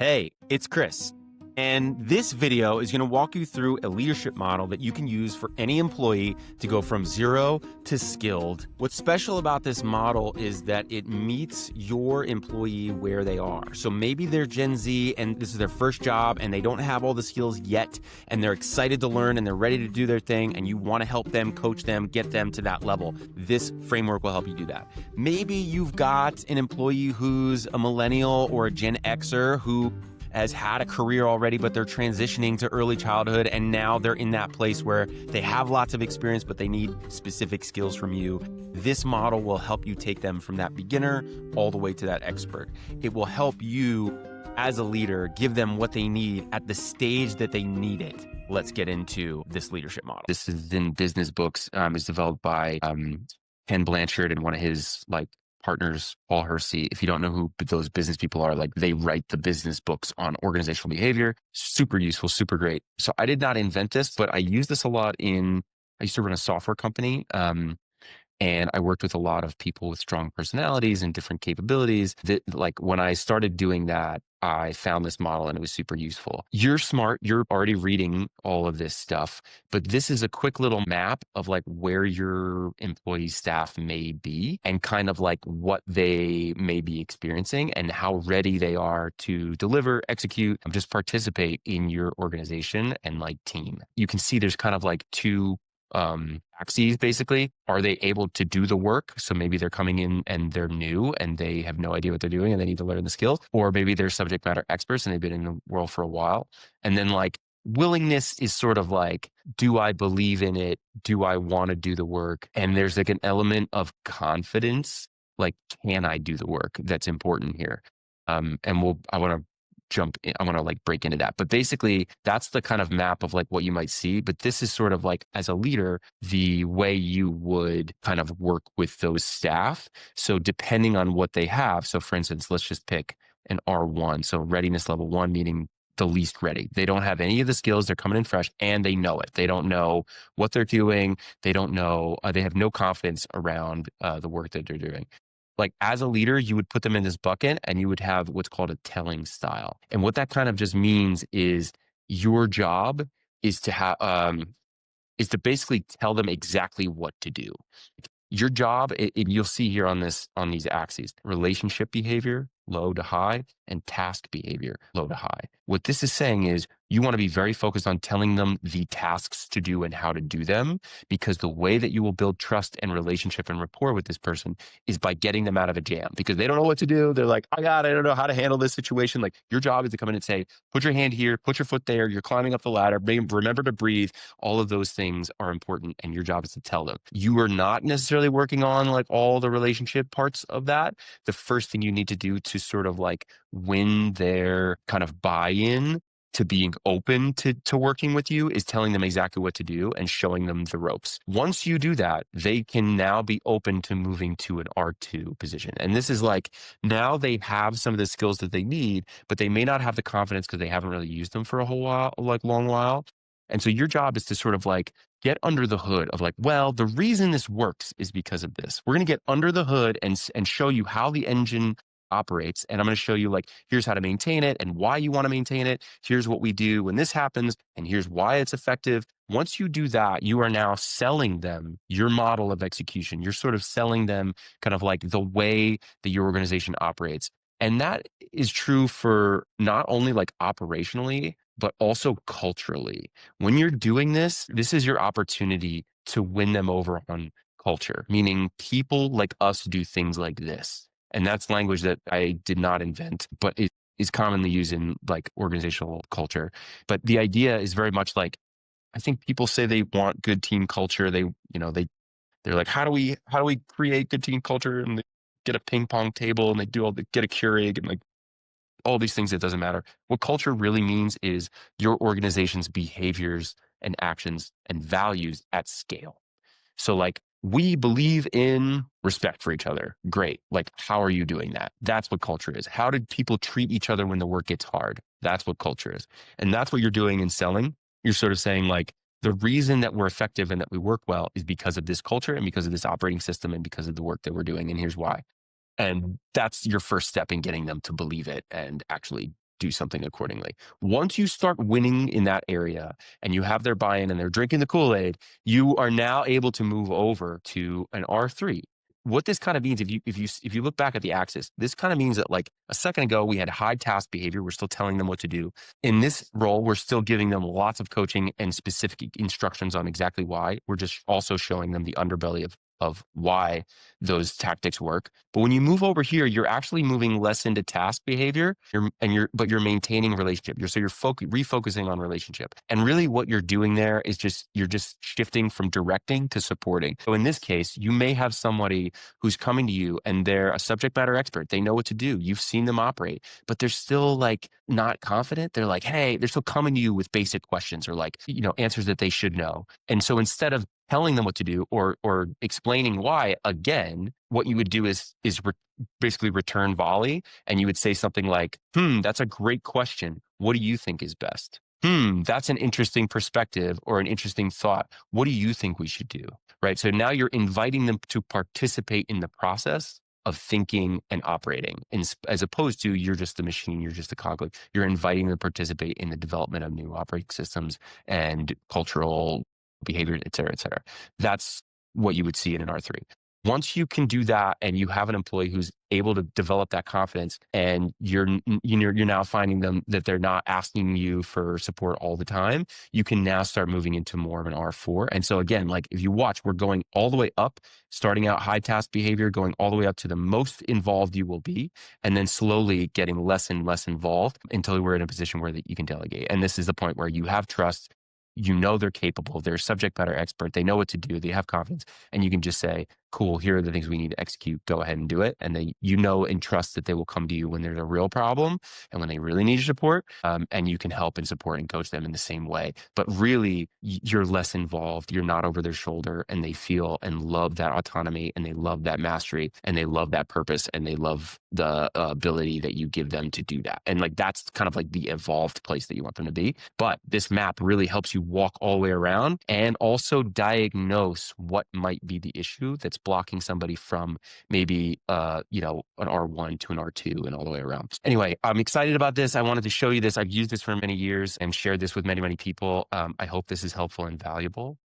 Hey, it's Chris. And this video is going to walk you through a leadership model that you can use for any employee to go from zero to skilled. What's special about this model is that it meets your employee where they are. So maybe they're Gen Z and this is their first job and they don't have all the skills yet and they're excited to learn and they're ready to do their thing and you want to help them, coach them, get them to that level. This framework will help you do that. Maybe you've got an employee who's a millennial or a Gen Xer who has had a career already, but they're transitioning to early childhood, and now they're in that place where they have lots of experience, but they need specific skills from you. This model will help you take them from that beginner all the way to that expert. It will help you, as a leader, give them what they need at the stage that they need it. Let's get into this leadership model. This is in business books. It's developed by Ken Blanchard and one of his partners, Paul Hersey. If you don't know who those business people are, they write the business books on organizational behavior. Super useful, super great. So I did not invent this, but I use this a lot I used to run a software company. And I worked with a lot of people with strong personalities and different capabilities. When I started doing that, I found this model and it was super useful. You're smart. You're already reading all of this stuff, but this is a quick little map of where your employee staff may be and kind of what they may be experiencing and how ready they are to deliver, execute, and just participate in your organization and team. You can see there's kind of two axes basically. Are they able to do the work? So maybe they're coming in and they're new and they have no idea what they're doing and they need to learn the skills. Or maybe they're subject matter experts and they've been in the world for a while. And then willingness is sort of do I believe in it? Do I want to do the work? And there's an element of confidence. Can I do the work? That's important here. I want to jump in, I want to break into that. But basically, that's the kind of map of what you might see. But this is sort of as a leader, the way you would kind of work with those staff. So depending on what they have. So for instance, let's just pick an R1. So readiness level 1, meaning the least ready. They don't have any of the skills. They're coming in fresh and they know it. They don't know what they're doing. They don't know, they have no confidence around the work that they're doing. As a leader, you would put them in this bucket and you would have what's called a telling style. And what that kind of just means is your job is to basically tell them exactly what to do. Your job, you'll see here on these axes, relationship behavior, low to high, and task behavior, low to high. What this is saying is you want to be very focused on telling them the tasks to do and how to do them, because the way that you will build trust and relationship and rapport with this person is by getting them out of a jam, because they don't know what to do. They're I don't know how to handle this situation. Your job is to come in and say, put your hand here, put your foot there, you're climbing up the ladder, remember to breathe. All of those things are important and your job is to tell them. You are not necessarily working on all the relationship parts of that. The first thing you need to do to sort of win their kind of buy-in to being open to working with you is telling them exactly what to do and showing them the ropes. Once you do that, they can now be open to moving to an R2 position. And this is now they have some of the skills that they need, but they may not have the confidence because they haven't really used them for a whole while, long while. And so your job is to sort of get under the hood of well, the reason this works is because of this. We're going to get under the hood and show you how the engine operates. And I'm going to show you here's how to maintain it and why you want to maintain it. Here's what we do when this happens. And here's why it's effective. Once you do that, you are now selling them your model of execution. You're sort of selling them kind of the way that your organization operates. And that is true for not only operationally, but also culturally. When you're doing this is your opportunity to win them over on culture, meaning people like us do things like this. And that's language that I did not invent, but it is commonly used in organizational culture. But the idea is very much I think people say they want good team culture. They're how do we create good team culture? And they get a ping pong table and they get a Keurig and all these things. It doesn't matter. What culture really means is your organization's behaviors and actions and values at scale. So we believe in respect for each other. Great. How are you doing that? That's what culture is. How did people treat each other when the work gets hard? That's what culture is. And that's what you're doing in selling. You're sort of saying the reason that we're effective and that we work well is because of this culture and because of this operating system and because of the work that we're doing. And here's why. And that's your first step in getting them to believe it and actually do something accordingly. Once you start winning in that area and you have their buy-in and they're drinking the Kool-Aid, you are now able to move over to an R3. What this kind of means, if you look back at the axis, this kind of means that, like a second ago, we had high task behavior. We're still telling them what to do. In this role, we're still giving them lots of coaching and specific instructions on exactly why. We're just also showing them the underbelly of why those tactics work. But when you move over here, you're actually moving less into task behavior, but you're maintaining relationship. You're refocusing on relationship. And really what you're doing there is you're just shifting from directing to supporting. So in this case, you may have somebody who's coming to you and they're a subject matter expert. They know what to do. You've seen them operate, but they're still like not confident. They're like, hey, they're still coming to you with basic questions or like, answers that they should know. And so instead of telling them what to do or explaining why, again, what you would do is basically return volley, and you would say something like, that's a great question. What do you think is best? That's an interesting perspective or an interesting thought. What do you think we should do? Right? So now you're inviting them to participate in the process of thinking and operating, as opposed to you're just the machine, you're just the cog. You're inviting them to participate in the development of new operating systems and cultural behavior, et cetera, et cetera. That's what you would see in an R3. Once you can do that and you have an employee who's able to develop that confidence and you're now finding them that they're not asking you for support all the time, you can now start moving into more of an R4. And so again, like if you watch, we're going all the way up, starting out high task behavior, going all the way up to the most involved you will be, and then slowly getting less and less involved until we're in a position where you can delegate. And this is the point where you have trust. They're capable, they're a subject matter expert, they know what to do, they have confidence, and you can just say, cool, here are the things we need to execute, go ahead and do it. And they, and trust that they will come to you when there's a real problem and when they really need your support, and you can help and support and coach them in the same way. But really, you're less involved, you're not over their shoulder, and they feel and love that autonomy, and they love that mastery, and they love that purpose, and they love the ability that you give them to do that. And like that's kind of like the evolved place that you want them to be. But this map really helps you walk all the way around and also diagnose what might be the issue that's blocking somebody from maybe an R1 to an R2 and all the way around. Anyway, I'm excited about this. I wanted to show you this. I've used this for many years and shared this with many, many people. I hope this is helpful and valuable.